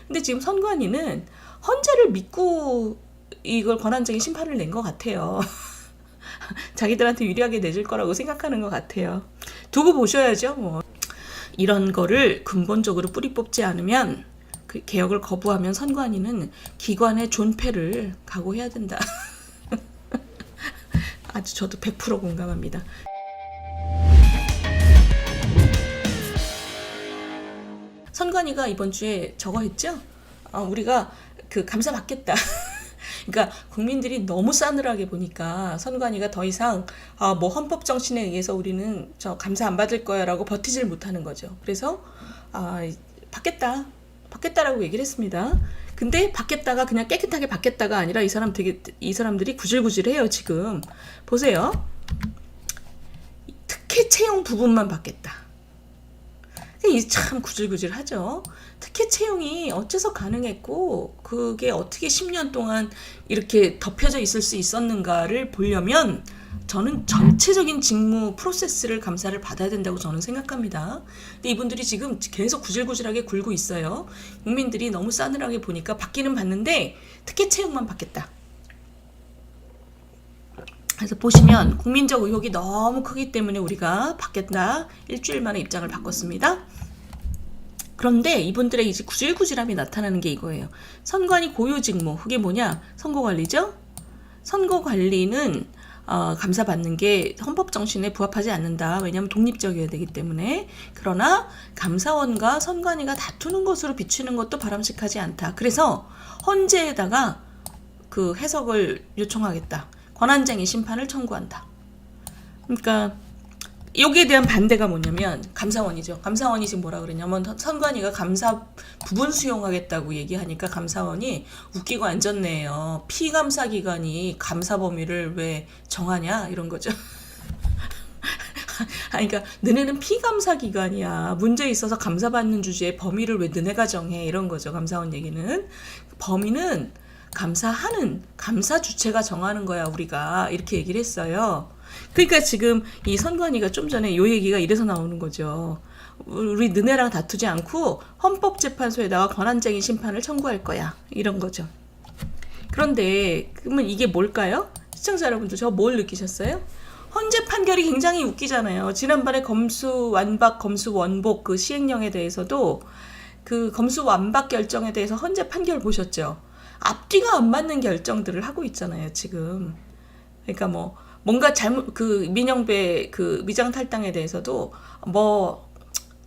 근데 지금 선관위는 헌재를 믿고 이걸 권한쟁의 심판을 낸 것 같아요. 자기들한테 유리하게 내줄 거라고 생각하는 것 같아요. 두고 보셔야죠. 뭐 이런 거를 근본적으로 뿌리 뽑지 않으면, 그 개혁을 거부하면 선관위는 기관의 존폐를 각오해야 된다. 아주 저도 100% 공감합니다. 선관위가 이번 주에 저거 했죠? 우리가 그 감사 받겠다. 그러니까 국민들이 너무 싸늘하게 보니까 선관위가 더 이상 뭐 헌법 정신에 의해서 우리는 저 감사 안 받을 거야라고 버티질 못하는 거죠. 그래서 받겠다라고 얘기를 했습니다. 근데 받겠다가 그냥 깨끗하게 받겠다가 아니라 이 사람들이 구질구질해요. 지금 보세요. 특혜 채용 부분만 받겠다. 참 구질구질하죠. 특혜 채용이 어째서 가능했고 그게 어떻게 10년 동안 이렇게 덮여져 있을 수 있었는가를 보려면 저는 전체적인 직무 프로세스를 감사를 받아야 된다고 저는 생각합니다. 근데 이분들이 지금 계속 구질구질하게 굴고 있어요. 국민들이 너무 싸늘하게 보니까 받기는 받는데 특혜 채용만 받겠다. 그래서 보시면 국민적 의혹이 너무 크기 때문에 우리가 받겠다. 일주일 만에 입장을 바꿨습니다. 그런데 이분들의 이제 구질구질함이 나타나는 게 이거예요. 선관위 고유 직무, 그게 뭐냐? 선거관리죠? 선거관리는 감사받는 게 헌법 정신에 부합하지 않는다. 왜냐하면 독립적이어야 되기 때문에. 그러나 감사원과 선관위가 다투는 것으로 비추는 것도 바람직하지 않다. 그래서 헌재에다가 그 해석을 요청하겠다. 권한쟁의 심판을 청구한다. 그러니까 여기에 대한 반대가 뭐냐면 감사원이죠. 감사원이 지금 뭐라 그러냐면 선관위가 감사 부분 수용하겠다고 얘기하니까 감사원이 웃기고 앉았네요. 피감사기관이 감사 범위를 왜 정하냐 이런 거죠. 그러니까 너네는 피감사기관이야. 문제 있어서 감사받는 주제에 범위를 왜 너네가 정해 이런 거죠. 감사원 얘기는. 범위는 감사 주체가 정하는 거야 우리가 이렇게 얘기를 했어요. 그러니까 지금 이 선관위가 좀 전에 요 얘기가 이래서 나오는 거죠. 우리 너네랑 다투지 않고 헌법재판소에다가 권한쟁의 심판을 청구할 거야 이런 거죠. 그런데 그러면 이게 뭘까요? 시청자 여러분들 저 뭘 느끼셨어요? 헌재 판결이 굉장히 웃기잖아요. 지난번에 검수완박 검수원복 그 시행령에 대해서도 그 검수완박 결정에 대해서 헌재 판결 보셨죠? 앞뒤가 안 맞는 결정들을 하고 있잖아요, 지금. 그러니까 뭐 뭔가 잘못 그 민영배 그 위장 탈당에 대해서도 뭐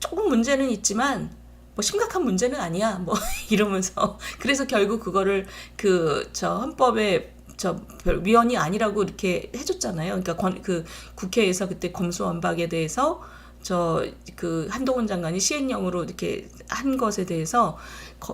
조금 문제는 있지만 뭐 심각한 문제는 아니야. 뭐 이러면서 그래서 결국 그거를 그 저 헌법에 저 위헌이 아니라고 이렇게 해줬잖아요. 그러니까 그 국회에서 그때 검수완박에 대해서 그 한동훈 장관이 시행령으로 이렇게 한 것에 대해서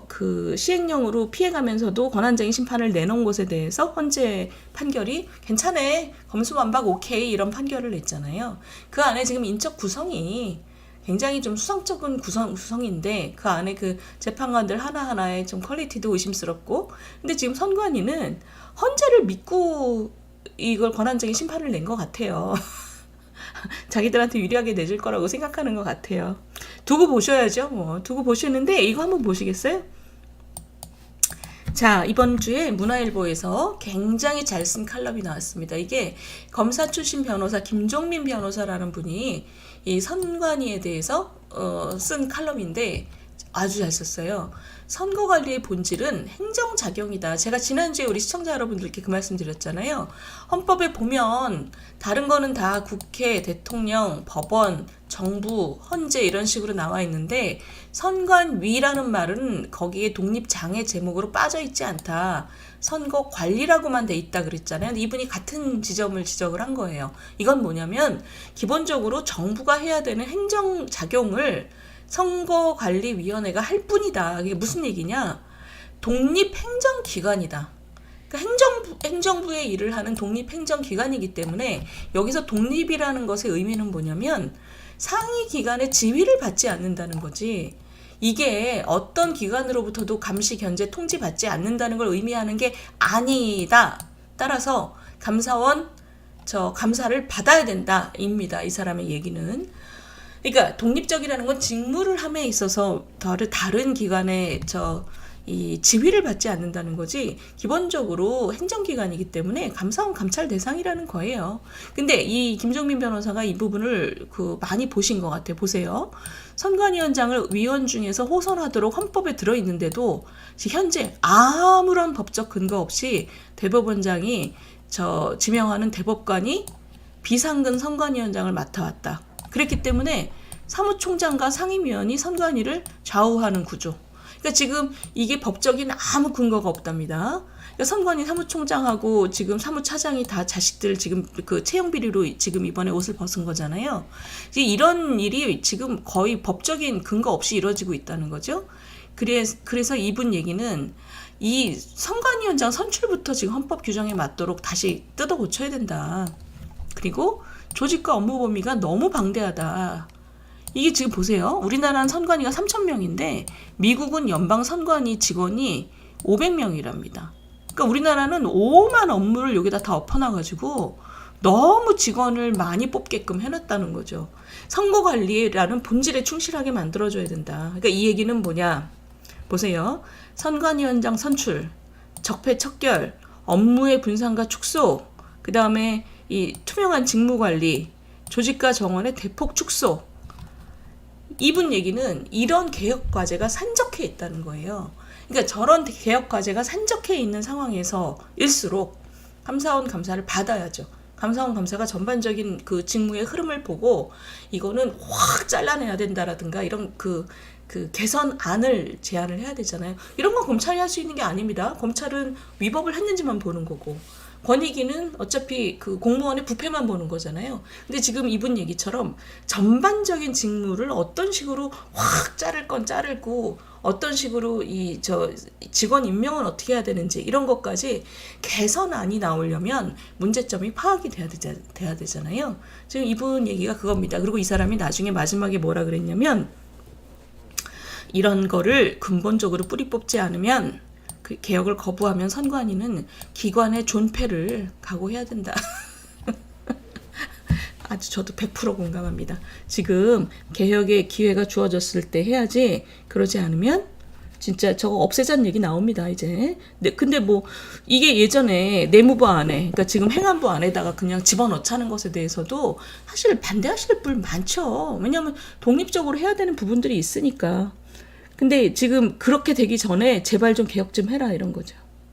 그 시행령으로 피해가면서도 권한쟁의 심판을 내놓은 것에 대해서 헌재 판결이 괜찮아. 검수완박 오케이 이런 판결을 냈잖아요. 그 안에 지금 인적 구성이 굉장히 좀 수성적인 구성인데 그 안에 그 재판관들 하나하나의 좀 퀄리티도 의심스럽고 근데 지금 선관위는 헌재를 믿고 이걸 권한쟁의 심판을 낸 것 같아요. 자기들한테 유리하게 내줄 거라고 생각하는 것 같아요. 두고 보셔야죠. 뭐 두고 보시는데 이거 한번 보시겠어요? 자, 이번 주에 문화일보에서 굉장히 잘 쓴 칼럼이 나왔습니다. 이게 검사 출신 변호사 김종민 변호사라는 분이 이 선관위에 대해서 쓴 칼럼인데 아주 잘 썼어요. 선거관리의 본질은 행정작용이다. 제가 지난주에 우리 시청자 여러분들께 그 말씀 드렸잖아요. 헌법에 보면 다른 거는 다 국회, 대통령, 법원, 정부, 헌재 이런 식으로 나와 있는데 선관위라는 말은 거기에 독립장애 제목으로 빠져있지 않다. 선거관리라고만 돼 있다 그랬잖아요. 근데 이분이 같은 지점을 지적을 한 거예요. 이건 뭐냐면 기본적으로 정부가 해야 되는 행정작용을 선거관리위원회가 할 뿐이다. 이게 무슨 얘기냐? 독립행정기관이다. 그러니까 행정부의 일을 하는 독립행정기관이기 때문에 여기서 독립이라는 것의 의미는 뭐냐면 상위 기관의 지휘를 받지 않는다는 거지. 이게 어떤 기관으로부터도 감시, 견제, 통지받지 않는다는 걸 의미하는 게 아니다. 따라서 감사원 감사를 받아야 된다. 입니다. 이 사람의 얘기는. 그러니까 독립적이라는 건 직무를 함에 있어서 다른 기관의 이 지휘를 받지 않는다는 거지 기본적으로 행정기관이기 때문에 감사원 감찰 대상이라는 거예요. 근데 이 김종민 변호사가 이 부분을 많이 보신 것 같아요. 보세요. 선관위원장을 위원 중에서 호선하도록 헌법에 들어있는데도 현재 아무런 법적 근거 없이 대법원장이 지명하는 대법관이 비상근 선관위원장을 맡아왔다. 그랬기 때문에 사무총장과 상임위원이 선관위를 좌우하는 구조. 그러니까 지금 이게 법적인 아무 근거가 없답니다. 그러니까 선관위 사무총장하고 지금 사무차장이 다 자식들 지금 채용 비리로 지금 이번에 옷을 벗은 거잖아요. 이런 일이 지금 거의 법적인 근거 없이 이루어지고 있다는 거죠. 그래서 이분 얘기는 이 선관위원장 선출부터 지금 헌법 규정에 맞도록 다시 뜯어 고쳐야 된다. 그리고 조직과 업무 범위가 너무 방대하다. 이게 지금 보세요. 우리나라는 선관위가 3,000명인데 미국은 연방 선관위 직원이 500명이랍니다. 그러니까 우리나라는 오만 업무를 여기다 다 엎어놔가지고 너무 직원을 많이 뽑게끔 해놨다는 거죠. 선거관리라는 본질에 충실하게 만들어줘야 된다. 그러니까 이 얘기는 뭐냐. 보세요. 선관위원장 선출, 적폐 척결, 업무의 분산과 축소, 그 다음에 이 투명한 직무관리, 조직과 정원의 대폭 축소. 이분 얘기는 이런 개혁 과제가 산적해 있다는 거예요. 그러니까 저런 개혁 과제가 산적해 있는 상황에서일수록 감사원 감사를 받아야죠. 감사원 감사가 전반적인 직무의 흐름을 보고 이거는 확 잘라내야 된다라든가 이런 개선안을 제안을 해야 되잖아요. 이런 건 검찰이 할 수 있는 게 아닙니다. 검찰은 위법을 했는지만 보는 거고. 권익위는 어차피 공무원의 부패만 보는 거잖아요. 근데 지금 이분 얘기처럼 전반적인 직무를 어떤 식으로 확 자를 건 자르고 어떤 식으로 직원 임명은 어떻게 해야 되는지 이런 것까지 개선안이 나오려면 문제점이 파악이 돼야 되잖아요. 지금 이분 얘기가 그겁니다. 그리고 이 사람이 나중에 마지막에 뭐라 그랬냐면 이런 거를 근본적으로 뿌리 뽑지 않으면 개혁을 거부하면 선관위는 기관의 존폐를 각오해야 된다. 아주 저도 100% 공감합니다. 지금 개혁의 기회가 주어졌을 때 해야지 그러지 않으면 진짜 저거 없애자는 얘기 나옵니다, 이제. 근데 뭐 이게 예전에 내무부 안에, 그러니까 지금 행안부 안에다가 그냥 집어넣자는 것에 대해서도 사실 반대하실 분 많죠. 왜냐하면 독립적으로 해야 되는 부분들이 있으니까. 근데 지금 그렇게 되기 전에 제발 좀 개혁 좀 해라 이런 거죠.